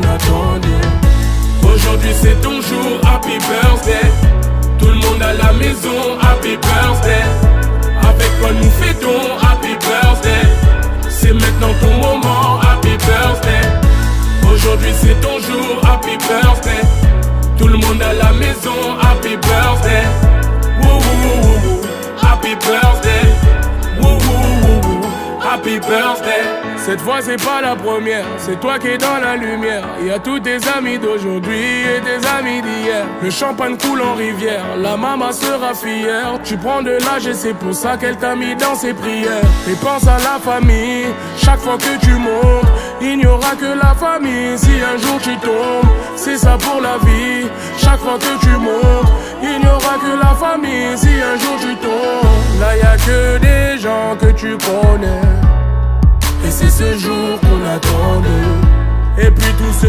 qu'on attendait. Aujourd'hui c'est ton jour, happy birthday. Tout le monde à la maison, happy birthday. Avec quoi nous fêtons, happy birthday. C'est maintenant ton moment, happy birthday. Aujourd'hui c'est ton jour, happy birthday. Tout le monde à la maison, happy birthday. Woo woo woo woo, happy birthday. Woo woo woo woo, happy birthday. Cette fois c'est pas la première, c'est toi qui es dans la lumière. Y a tous tes amis d'aujourd'hui et tes amis d'hier. Le champagne coule en rivière, la maman sera fière. Tu prends de l'âge et c'est pour ça qu'elle t'a mis dans ses prières. Et pense à la famille, chaque fois que tu montes. Il n'y aura que la famille si un jour tu tombes. C'est ça pour la vie, chaque fois que tu montes. Il n'y aura que la famille si un jour tu tombes. Là y a que des gens que tu connais. Et c'est ce jour qu'on attendait. Et puis tout ce